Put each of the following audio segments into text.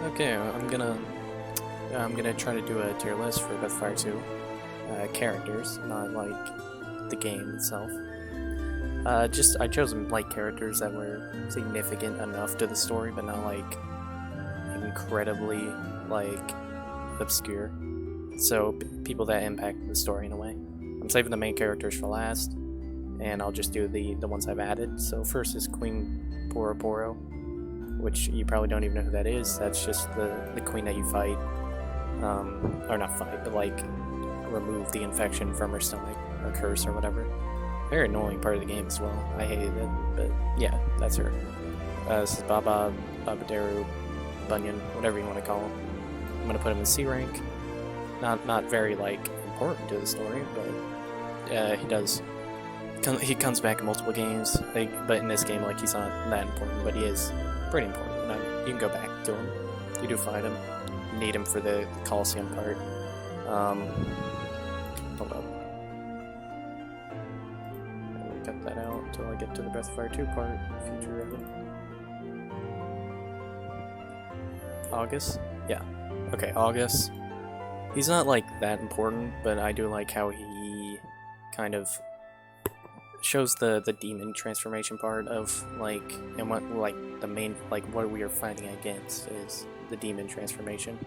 Okay, I'm gonna try to do a tier list for Breath of Fire 2 characters, not like the game itself. I chose like characters that were significant enough to the story, but not like incredibly like obscure. So people that impact the story in a way. I'm saving the main characters for last, and I'll just do the ones I've added. So first is Queen Poro, which you probably don't even know who that is. That's just the queen that you fight, or not fight, but like remove the infection from her stomach, or curse, or whatever. Very annoying part of the game as well. I hated it, but yeah, that's her. This is Babaderu, Bunyan, whatever you want to call him. I'm gonna put him in C rank. Not very like important to the story, but he comes back in multiple games. But in this game, like he's not that important, but he is pretty important. You can go back to him. You do fight him. You need him for the Coliseum part. Hold up. Cut that out until I get to the Breath of Fire 2 part. Future of it. August? Yeah. Okay, August. He's not like that important, but I do like how he kind of shows the demon transformation part of like, and what like the main like what we are fighting against is the demon transformation.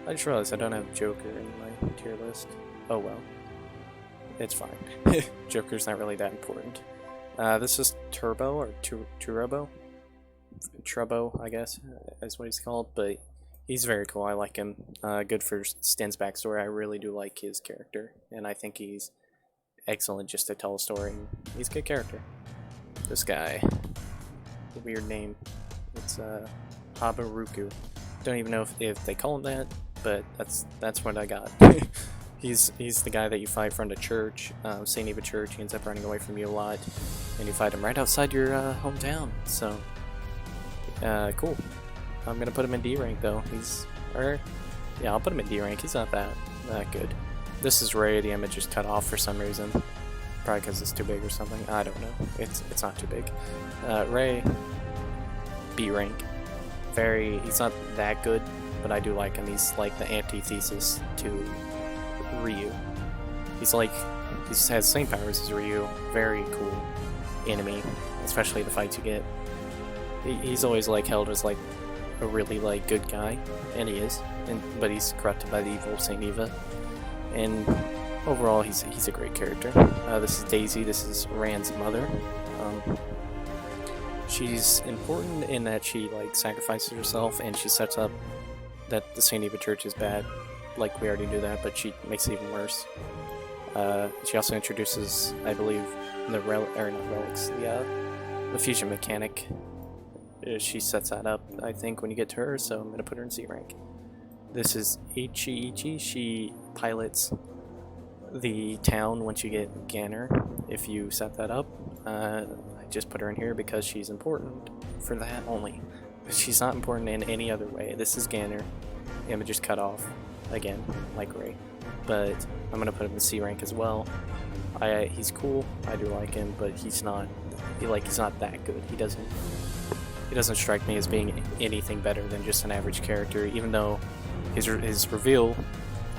I just realized I don't have Joker in my tier list. Oh well. It's fine. Joker's not really that important. This is Turbo, or Turbo? Trubbo, I guess, is what he's called, but he's very cool. I like him. Good for Sten's backstory. I really do like his character, and I think he's excellent just to tell a story. He's a good character. This guy, weird name. It's Habaruku. Don't even know if they call him that, but that's what I got. He's the guy that you fight in front of church, St. Eva Church. He ends up running away from you a lot, and you fight him right outside your hometown. So, cool. I'm gonna put him in D rank though. Yeah, I'll put him in D rank. He's not that good. This is Ray. The image is cut off for some reason, probably because it's too big or something. I don't know. It's not too big. Ray, B rank. He's not that good, but I do like him. He's like the antithesis to Ryu. He has the same powers as Ryu. Very cool enemy, especially the fights you get. He's always like held as like a really like good guy, and he is. But he's corrupted by the evil Saint Eva. And overall, he's a great character. This is Daisy. This is Rand's mother. She's important in that she like sacrifices herself, and she sets up that the Saint Eva Church is bad. Like we already knew that, but she makes it even worse. She also introduces, I believe, the fusion mechanic. She sets that up, I think, when you get to her. So I'm gonna put her in C rank. This is Ichi. She pilots the town once you get Ganner. If you set that up, I just put her in here because she's important for that only. She's not important in any other way. This is Ganner. The image is cut off again, like Ray. But I'm gonna put him in C rank as well. He's cool. I do like him, but he's not that good. He doesn't strike me as being anything better than just an average character, even though his reveal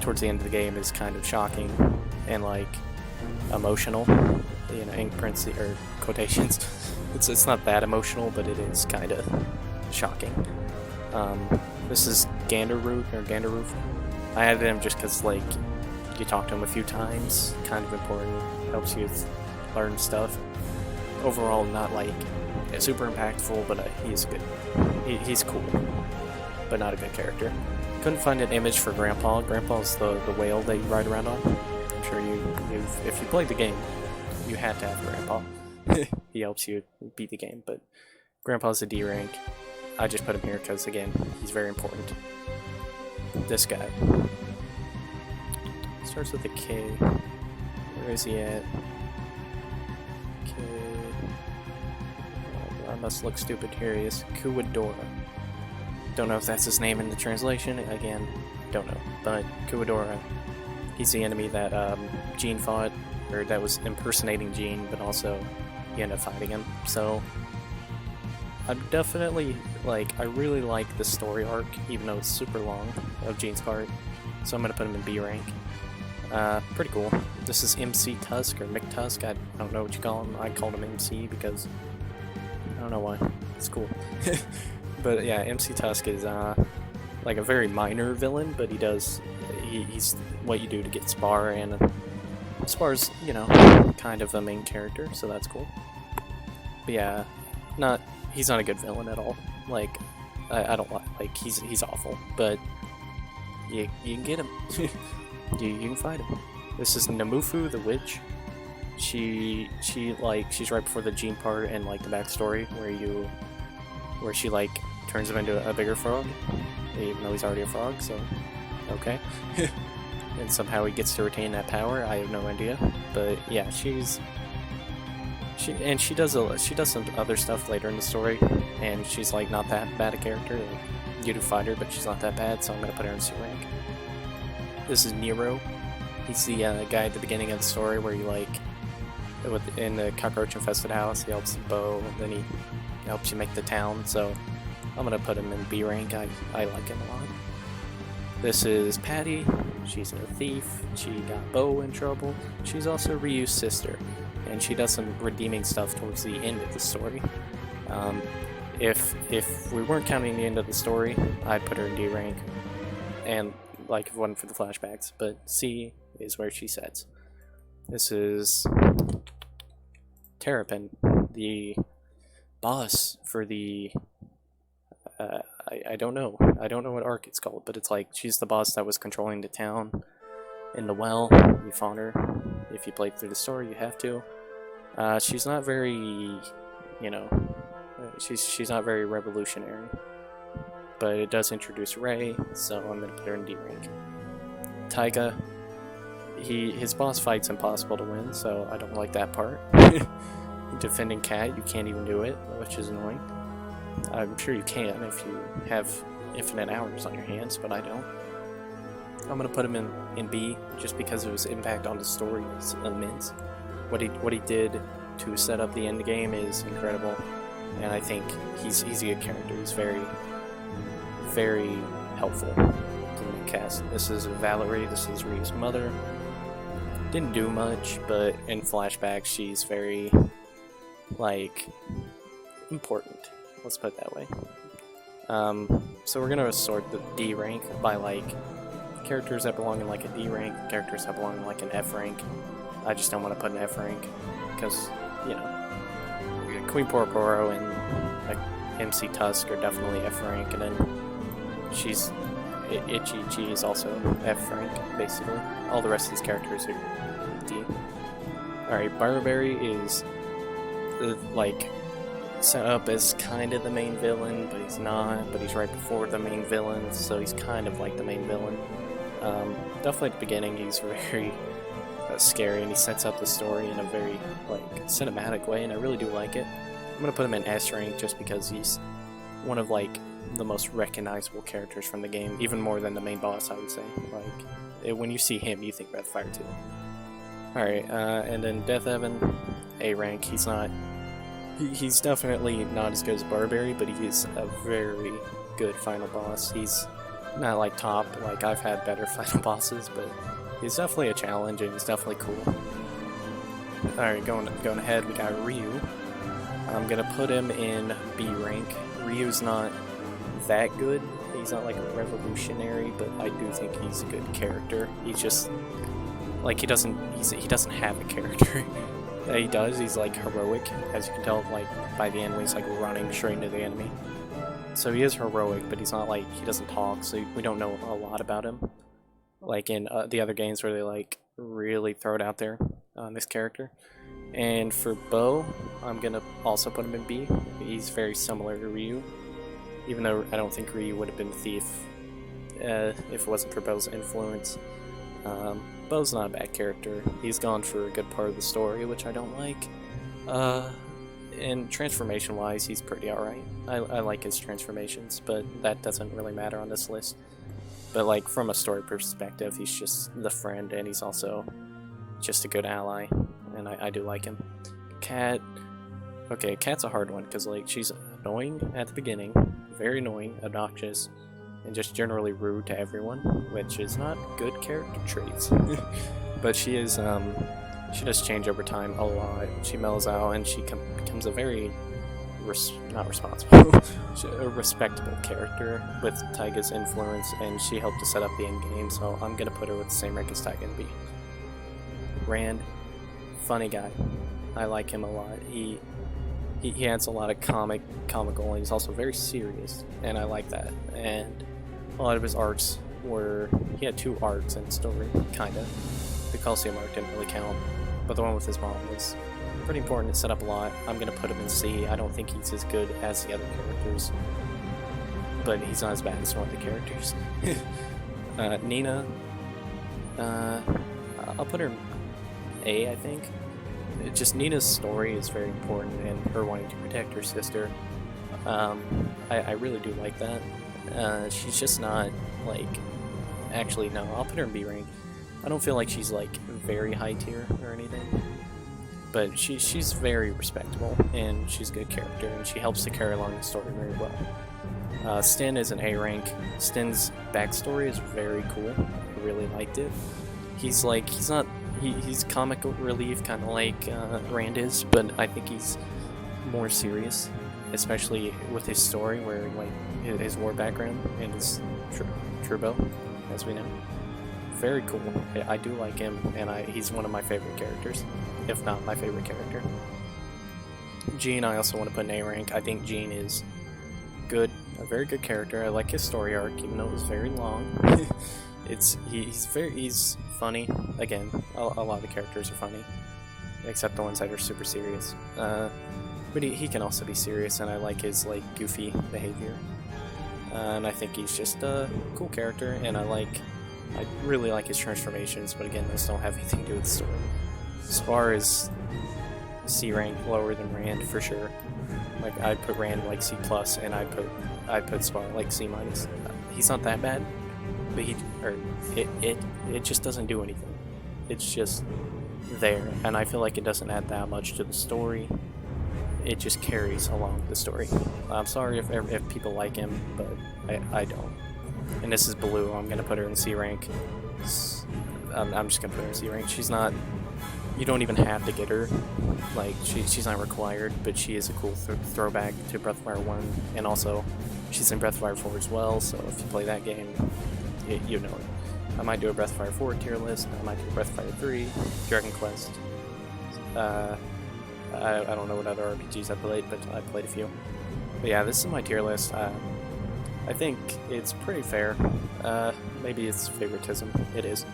towards the end of the game is kind of shocking and like emotional, you know, in parentheses or quotations. It's not that emotional, but it is kind of shocking. This is Gandaroof. I added him just because like you talk to him a few times, kind of important, helps you learn stuff. Overall, not like super impactful, but he's good. He's cool, but not a good character. Couldn't find an image for Grandpa. Grandpa's the whale that you ride around on. I'm sure if you played the game, you had to have Grandpa. He helps you beat the game, but Grandpa's a D rank. I just put him here because, again, he's very important. This guy starts with a K. Where is he at? K. I must look stupid. Here he is. Kuwadora. Don't know if that's his name in the translation. Again, don't know. But Kuwadora, he's the enemy that Gene fought, or that was impersonating Gene, but also he ended up fighting him. So I'm definitely, like, I really like the story arc, even though it's super long, of Gene's part. So I'm gonna put him in B rank. Pretty cool. This is MC Tusk, or Mick Tusk, I don't know what you call him. I called him MC because, I don't know why. It's cool. But yeah, MC Tusk is, like a very minor villain, but he's what you do to get Spar, and Spar's, you know, kind of a main character, so that's cool. But yeah, he's not a good villain at all. Like, I don't like he's awful, but you can get him. you can fight him. This is Namufu the witch. She's right before the Gene part and like the backstory where she like turns him into a bigger frog, even though he's already a frog. So okay. And somehow he gets to retain that power. I have no idea, but yeah, she does some other stuff later in the story, and she's like not that bad a character. Like, you do fight her, but she's not that bad, so I'm gonna put her in C rank. This is Nero. He's the guy at the beginning of the story where you like in the cockroach infested house. He helps Bo, and then he helps you make the town. So I'm gonna put him in B rank. I like him a lot. This is Patty. She's a thief. She got Bo in trouble. She's also Ryu's sister, and she does some redeeming stuff towards the end of the story. If we weren't counting the end of the story, I'd put her in D rank, and like if it wasn't for the flashbacks. But C is where she sets. This is Terrapin, the boss for the I don't know what arc it's called, but it's like she's the boss that was controlling the town in the well. You fought her. If you played through the story, you have to. She's not very, you know, she's not very revolutionary, but it does introduce Ray, so I'm gonna put her in D rank. Taiga, his boss fight's impossible to win, so I don't like that part. Defending Cat, you can't even do it, which is annoying. I'm sure you can if you have infinite hours on your hands, but I don't. I'm gonna put him in B just because of his impact on the story is immense. What he did to set up the end game is incredible, and I think he's a good character. He's very, very helpful to the cast. This is Valerie. This is Ryu's mother. Didn't do much, but in flashbacks she's very, like, important. Let's put it that way. So we're gonna sort the D rank by like characters that belong in like a D rank, characters that belong in like an F rank. I just don't want to put an F rank because, you know, Queen Porporo and like MC Tusk are definitely F rank, and then she's Ichi is also F rank basically. All the rest of these characters are D. Alright, Barberry is like set up as kind of the main villain, but he's not, but he's right before the main villain, so he's kind of like the main villain. Definitely at the beginning he's very scary, and he sets up the story in a very like cinematic way, and I really do like it. I'm gonna put him in S rank just because he's one of like the most recognizable characters from the game, even more than the main boss, I would say. Like when you see him, you think Breath of Fire 2. Alright, and then Death Evan, A rank. He's definitely not as good as Barberry, but he is a very good final boss. He's not like top, like I've had better final bosses, but he's definitely a challenge, and he's definitely cool. Alright, going ahead, we got Ryu. I'm gonna put him in B rank. Ryu's not that good. He's not like a revolutionary, but I do think he's a good character. He's just like he doesn't have a character. He does. He's like heroic, as you can tell, like by the end when he's like running straight into the enemy. So he is heroic, but he's not like, he doesn't talk, so we don't know a lot about him. Like in the other games where they like really throw it out there on this character. And for Bo, I'm gonna also put him in B. He's very similar to Ryu, even though I don't think Ryu would have been a thief if it wasn't for Bo's influence. Bo's not a bad character. He's gone for a good part of the story, which I don't like. And transformation-wise, he's pretty alright. I like his transformations, but that doesn't really matter on this list. But like from a story perspective, he's just the friend, and he's also just a good ally, and I do like him. Cat. Okay, Cat's a hard one, because like she's annoying at the beginning, very annoying, obnoxious, and just generally rude to everyone, which is not good character traits. But she is, she does change over time a lot. She mellows out and she becomes a very, not responsible, a respectable character with Taiga's influence, and she helped to set up the end game, so I'm gonna put her with the same rank as Taiga and B. Rand, funny guy. I like him a lot. He adds a lot of comical, and he's also very serious, and I like that. And a lot of his arcs were, he had 2 arcs in the story, kinda. The Coliseum arc didn't really count, but the one with his mom was pretty important. It set up a lot. I'm gonna put him in C. I don't think he's as good as the other characters, but he's not as bad as some of the characters. Nina, I'll put her in A, I think. Just Nina's story is very important, and her wanting to protect her sister. I really do like that. She's just not, like, actually, no, I'll put her in B rank. I don't feel like she's, like, very high tier or anything, but she's very respectable, and she's a good character, and she helps to carry along the story very well. Sten is an A rank. Sten's backstory is very cool. I really liked it. He's like, he's comic relief, kind of like Rand is, but I think he's more serious, especially with his story, where like his war background and his turbo, as we know. Very cool. I do like him, and he's one of my favorite characters, if not my favorite character. Jean, I also want to put in A rank. I think Jean is good, a very good character. I like his story arc, even though it was very long. He's funny. Again, a lot of the characters are funny, except the ones that are super serious. But he can also be serious, and I like his like goofy behavior. And I think he's just a cool character, and I really like his transformations. But again, those don't have anything to do with the story. Spar is C rank, lower than Rand for sure. Like I'd put Rand like C plus, and I'd put Spar like C minus. He's not that bad, but it just doesn't do anything. It's just there, and I feel like it doesn't add that much to the story. It just carries along the story. I'm sorry if people like him, but I don't. And this is Blue. I'm gonna put her in C rank. I'm just gonna put her in C rank. She's not. You don't even have to get her. Like she's not required, but she is a cool throwback to Breath of Fire 1, and also she's in Breath of Fire 4 as well. So if you play that game, you know it. I might do a Breath of Fire 4 tier list. I might do a Breath of Fire 3, Dragon Quest. I don't know what other RPGs I played, but I played a few. But yeah, this is my tier list. I think it's pretty fair. Maybe it's favoritism. It is.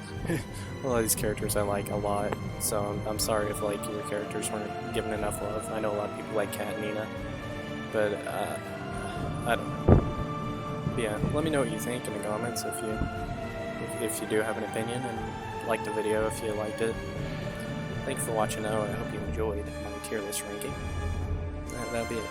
A lot of these characters I like a lot, so I'm sorry if like your characters weren't given enough love. I know a lot of people like Kat and Nina, but I don't know. But yeah, let me know what you think in the comments if you do have an opinion, and like the video if you liked it. Thanks for watching though, and I hope you enjoyed my tier list ranking. That'll be it.